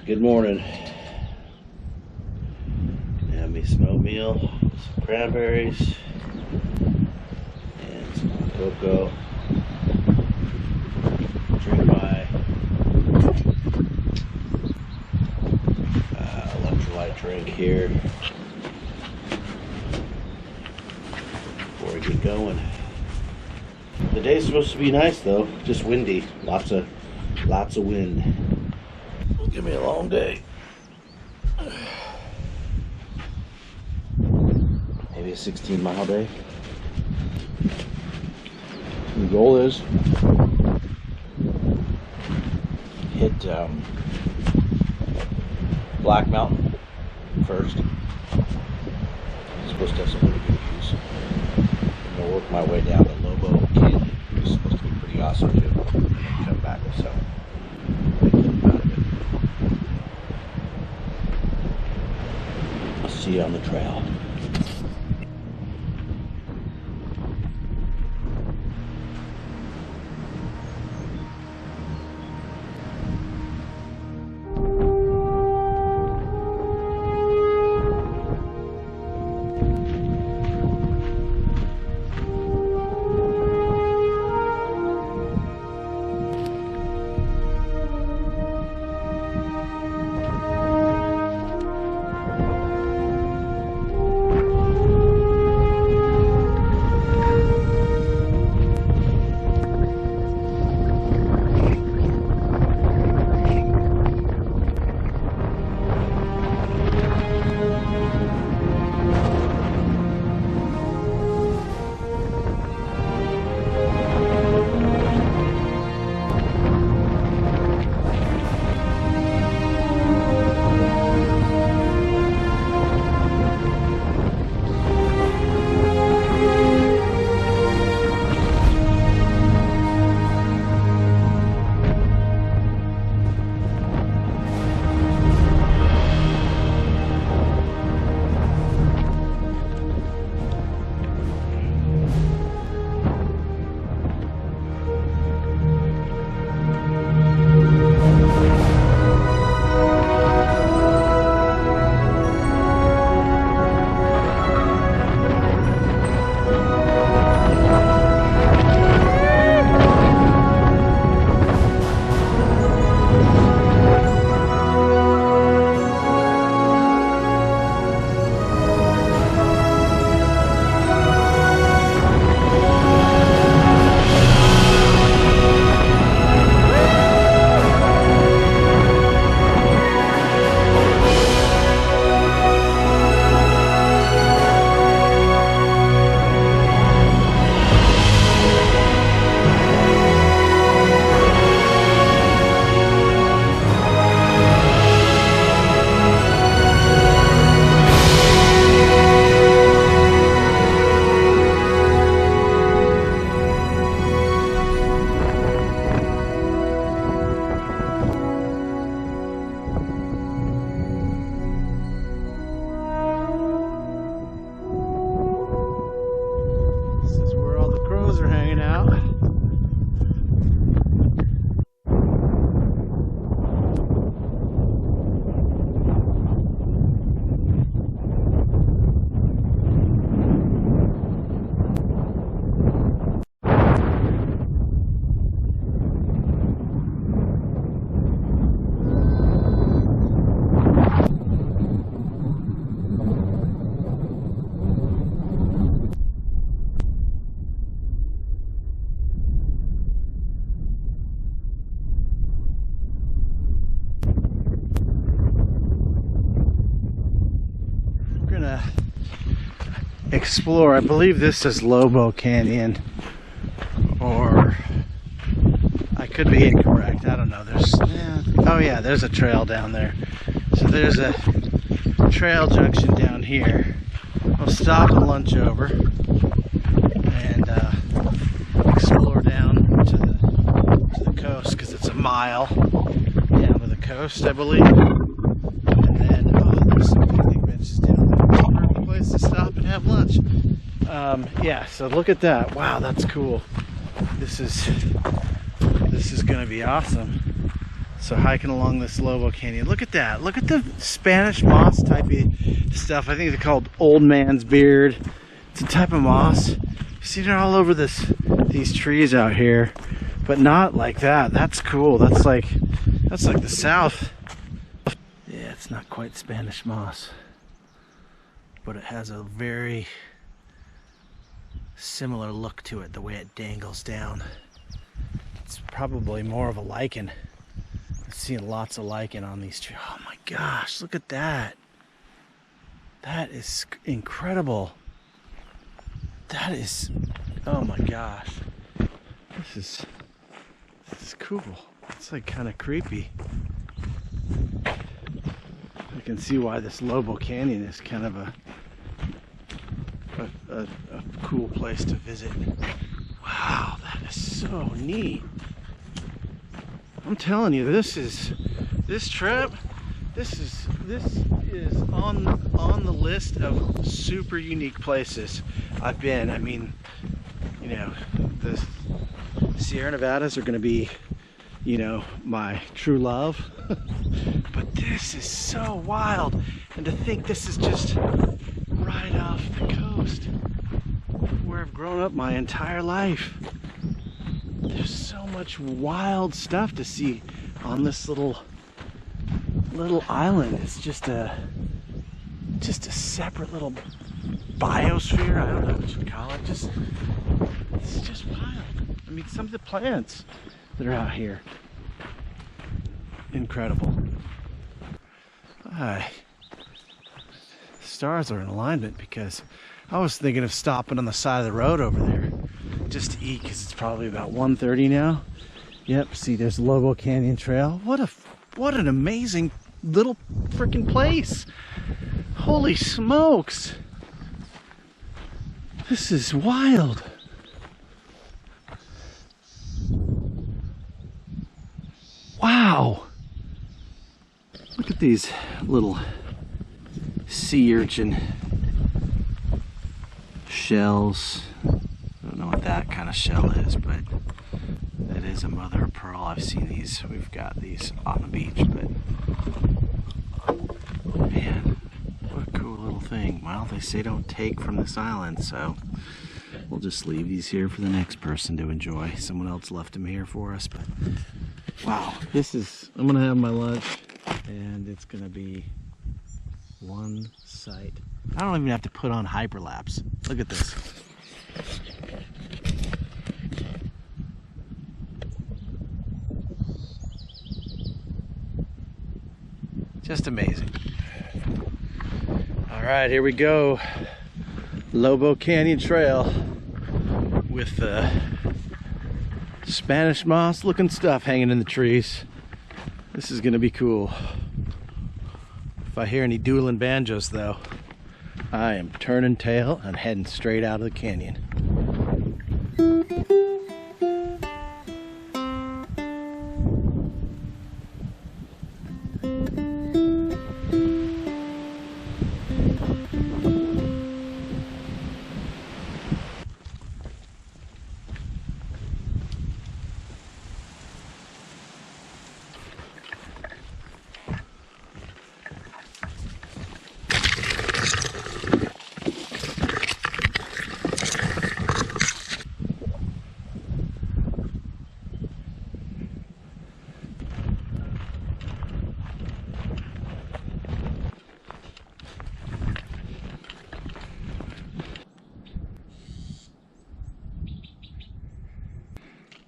Good morning. Have me some oatmeal, some cranberries, and some cocoa. Drink my electrolyte drink here before we get going. The day's supposed to be nice though, just windy, lots of wind. Give me a long day. Maybe a 16-mile day. The goal is hit Black Mountain first. I'm supposed to have some really good views. I'm gonna work my way down to Lobo Canyon, which is supposed to be pretty awesome too. And then come back with some. See you on the trail. Explore. I believe this is Lobo Canyon, or I could be incorrect. I don't know. Oh yeah, there's a trail down there. So there's a trail junction down here, I'll stop and lunch over and explore down to the coast, because it's a mile down to the coast, I believe. And then, there's some picnic benches down there. Perfect place to stop and have lunch. Yeah, so look at that. Wow, that's cool. This is gonna be awesome. So hiking along this Lobo Canyon. Look at that. Look at the Spanish moss type of stuff. I think they're called old man's beard. It's a type of moss. You see it all over these trees out here, but not like that. That's cool. That's like the South. Yeah, it's not quite Spanish moss, but it has a very similar look to it, the way it dangles down. It's probably more of a lichen. I'm seeing lots of lichen on these trees. Oh my gosh, look at that. That is incredible. That is, oh my gosh. This is cool. It's like kind of creepy. I can see why this Lobo Canyon is kind of a cool place to visit. Wow, that is so neat. I'm telling you, this trip is on the list of super unique places I've been. I mean, you know, the Sierra Nevadas are going to be, you know, my true love. But this is so wild, and to think this is just right off the coast where I've grown up my entire life. There's so much wild stuff to see on this little island. It's just a separate little biosphere. I don't know what you call it. It's just wild. I mean, some of the plants that are out here, incredible. Stars are in alignment, because I was thinking of stopping on the side of the road over there just to eat, because it's probably about 1:30 now. Yep, see, there's Lobo Canyon Trail. What an amazing little freaking place. Holy smokes. This is wild. Wow. Look at these little sea urchin shells. I don't know what that kind of shell is, but that is a mother of pearl. I've seen these. We've got these on the beach, but man, what a cool little thing. Well, they say don't take from this island, so we'll just leave these here for the next person to enjoy. Someone else left them here for us, but wow, I'm gonna have my lunch, and it's gonna be one sight. I don't even have to put on hyperlapse. Look at this. Just amazing. All right, here we go. Lobo Canyon Trail with Spanish moss looking stuff hanging in the trees. This is gonna be cool. If I hear any dueling banjos though, I am turning tail and heading straight out of the canyon.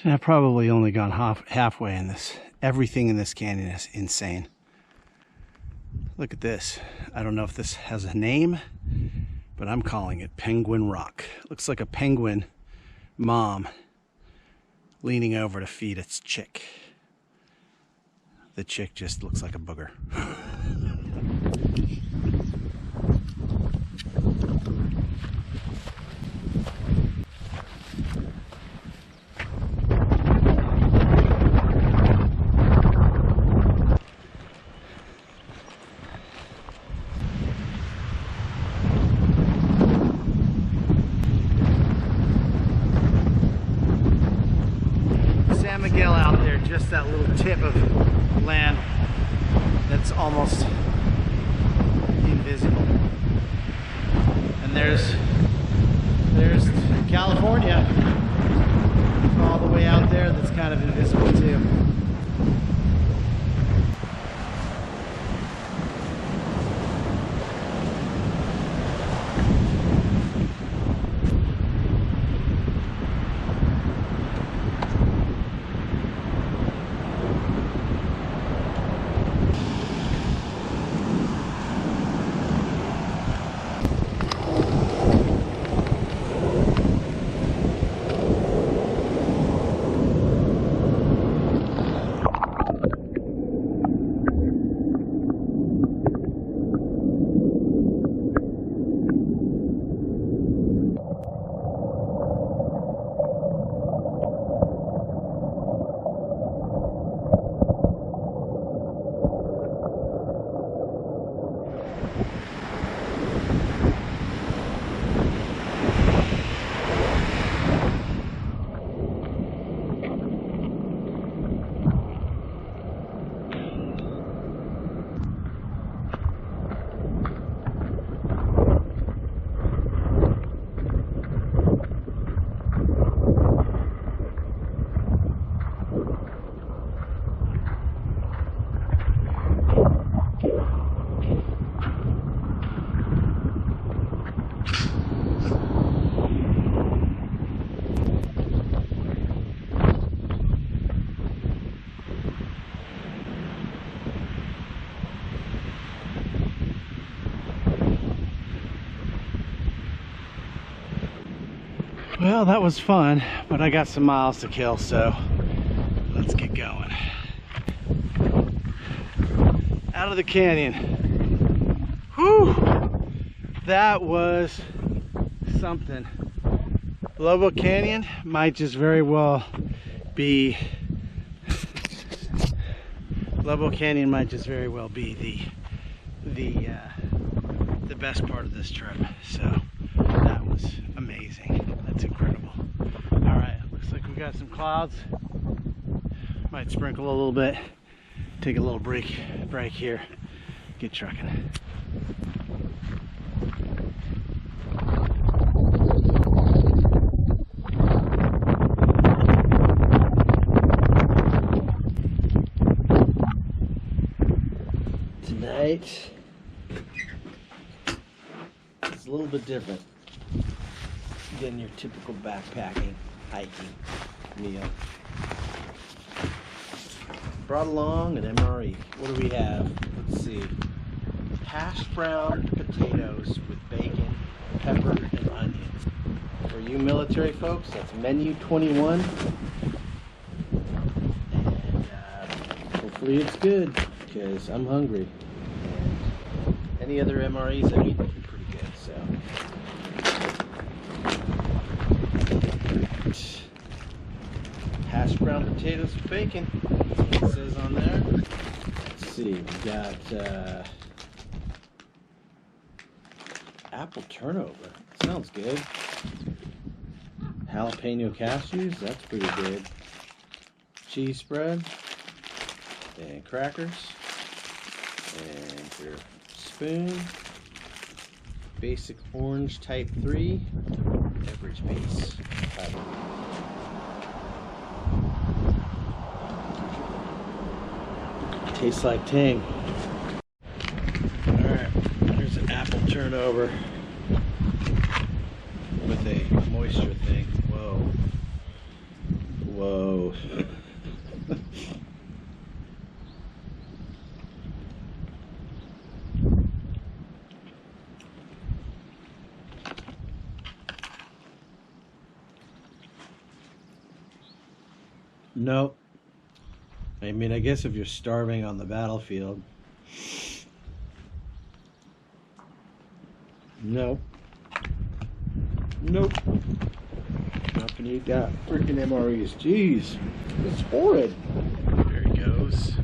I've probably only gone halfway in this. Everything in this canyon is insane. Look at this. I don't know if this has a name, but I'm calling it Penguin Rock. Looks like a penguin mom leaning over to feed its chick. The chick just looks like a booger. scale out there, just that little tip of land that's almost invisible. And there's California all the way out there that's kind of invisible too. Well, that was fun, but I got some miles to kill, so let's get going. Out of the canyon. Whew! That was something. Lobo Canyon might just very well be the best part of this trip. So that was amazing. That's incredible. All right, looks like we got some clouds. Might sprinkle a little bit. Take a little break here. Get trucking. Tonight it's a little bit different than your typical backpacking, hiking meal. Brought along an MRE. What do we have? Let's see. Hashed brown potatoes with bacon, pepper, and onion. For you military folks, that's menu 21. And hopefully it's good, because I'm hungry. And any other MREs I've eaten would be pretty good, so. Hashed brown potatoes with bacon. That's what it says on there. Let's see, we got apple turnover. Sounds good. Jalapeno cashews. That's pretty good. Cheese spread. And crackers. And your spoon. Basic orange type 3. Beverage base. Tastes like tang. Alright, here's an apple turnover with a moisture thing. Whoa. Whoa. Nope. I mean, I guess if you're starving on the battlefield. Nope. Nope. Not gonna eat that. Freaking MREs. Jeez. It's horrid. There he goes.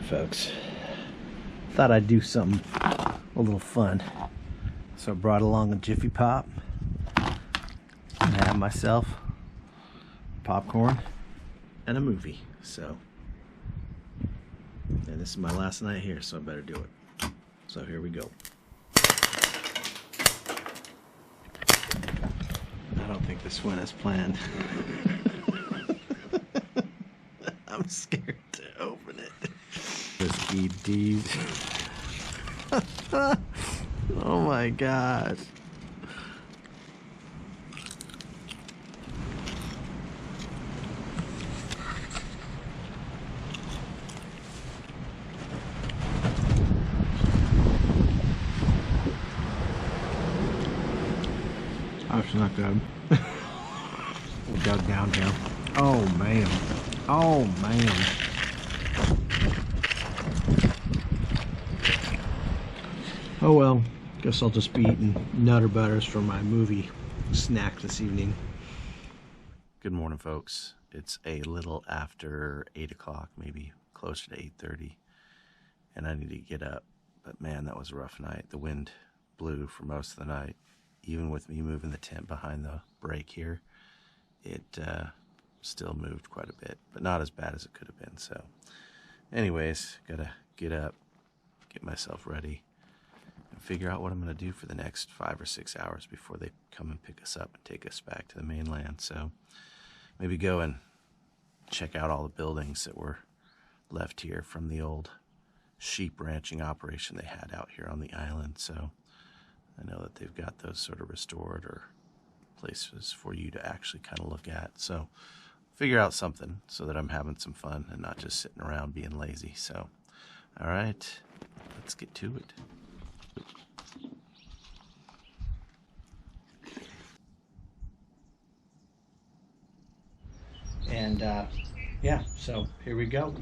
Alright folks, thought I'd do something a little fun, so I brought along a Jiffy Pop and have myself popcorn and a movie. So, and this is my last night here, so I better do it. So here we go. I don't think this went as planned. I'm scared to open it. This ED. Oh my god. That's not good. We dug down here. Oh man. Oh man. Oh well, guess I'll just be eating Nutter Butters for my movie snack this evening. Good morning folks. It's a little after 8 o'clock, maybe closer to 8:30, and I need to get up. But man, that was a rough night. The wind blew for most of the night. Even with me moving the tent behind the break here, it still moved quite a bit, but not as bad as it could have been. So anyways, gotta get up, get myself ready, and figure out what I'm gonna do for the next 5 or 6 hours before they come and pick us up and take us back to the mainland. So maybe go and check out all the buildings that were left here from the old sheep ranching operation they had out here on the island. So I know that they've got those sort of restored or places for you to actually kind of look at. So figure out something so that I'm having some fun and not just sitting around being lazy. So, all right, let's get to it. And yeah, so here we go.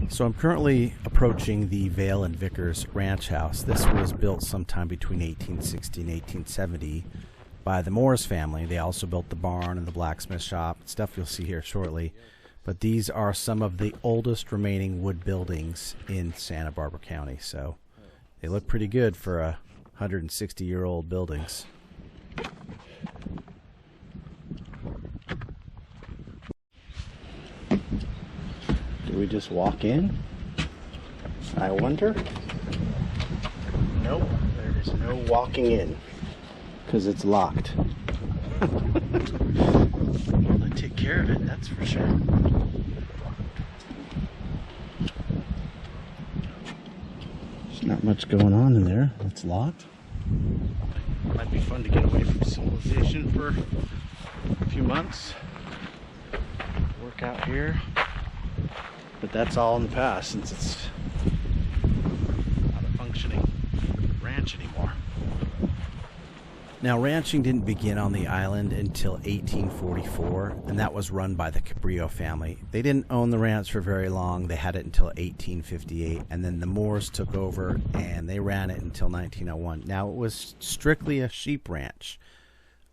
So I'm currently approaching the Valevickers ranch house. This was built sometime between 1860 and 1870 by the Morris family. They also built the barn and the blacksmith shop, stuff you'll see here shortly. But these are some of the oldest remaining wood buildings in Santa Barbara County. So they look pretty good for 160-year-old buildings. Do we just walk in? I wonder. Nope, there is no walking in because it's locked. Well, they take care of it, that's for sure. There's not much going on in there. It's locked. Might be fun to get away from civilization for a few months. Work out here. But that's all in the past since it's not a functioning ranch anymore. Now, ranching didn't begin on the island until 1844, and that was run by the Cabrillo family. They didn't own the ranch for very long. They had it until 1858, and then the Moors took over, and they ran it until 1901. Now, it was strictly a sheep ranch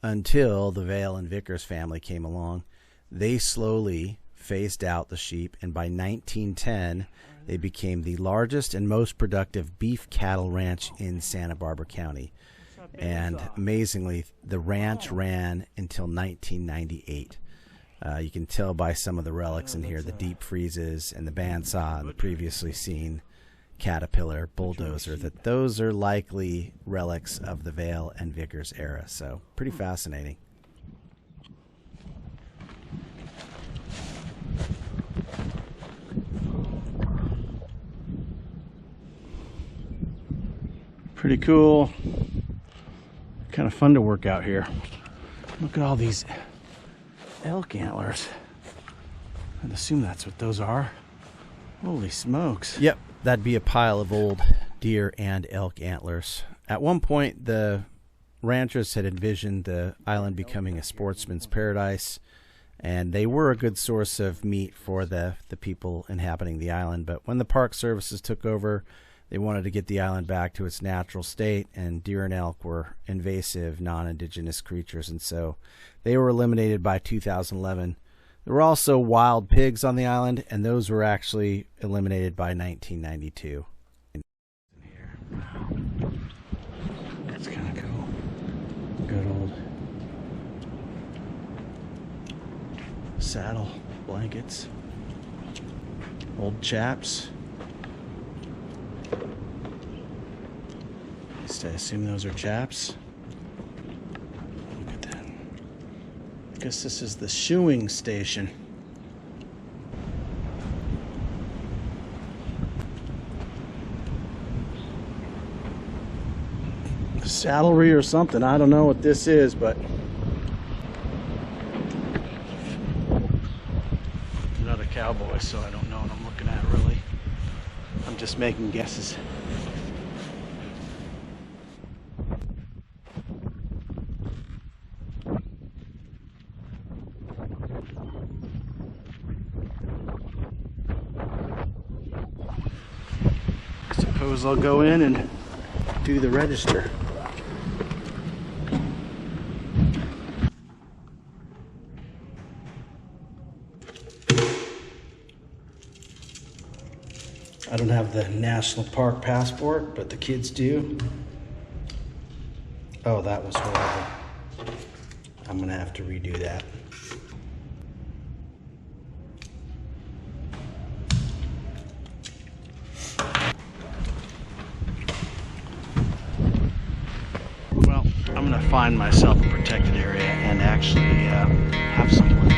until the Valevickers family came along. They slowly phased out the sheep, and by 1910 they became the largest and most productive beef cattle ranch in Santa Barbara County. And amazingly, the ranch ran until 1998. You can tell by some of the relics in here, the deep freezes and the bandsaw and the previously seen Caterpillar bulldozer, that those are likely relics of the Valevickers era. So pretty fascinating. Pretty cool. Kind of fun to work out here. Look at all these elk antlers. I'd assume that's what those are. Holy smokes. Yep, that'd be a pile of old deer and elk antlers. At one point, the ranchers had envisioned the island becoming a sportsman's paradise, and they were a good source of meat for the people inhabiting the island. But when the Park Services took over, they wanted to get the island back to its natural state, and deer and elk were invasive, non-indigenous creatures, and so they were eliminated by 2011. There were also wild pigs on the island, and those were actually eliminated by 1992. That's kind of cool. Good old saddle blankets. Old chaps. At least I assume those are chaps. Look at that. I guess this is the shoeing station. Saddlery or something. I don't know what this is, but I'm not a cowboy, so I don't know what I'm looking at really. I'm just making guesses. I suppose I'll go in and do the register. I don't have the national park passport, but the kids do. Oh, that was horrible. I'm gonna have to redo that. Well, I'm gonna find myself a protected area and actually have some lunch.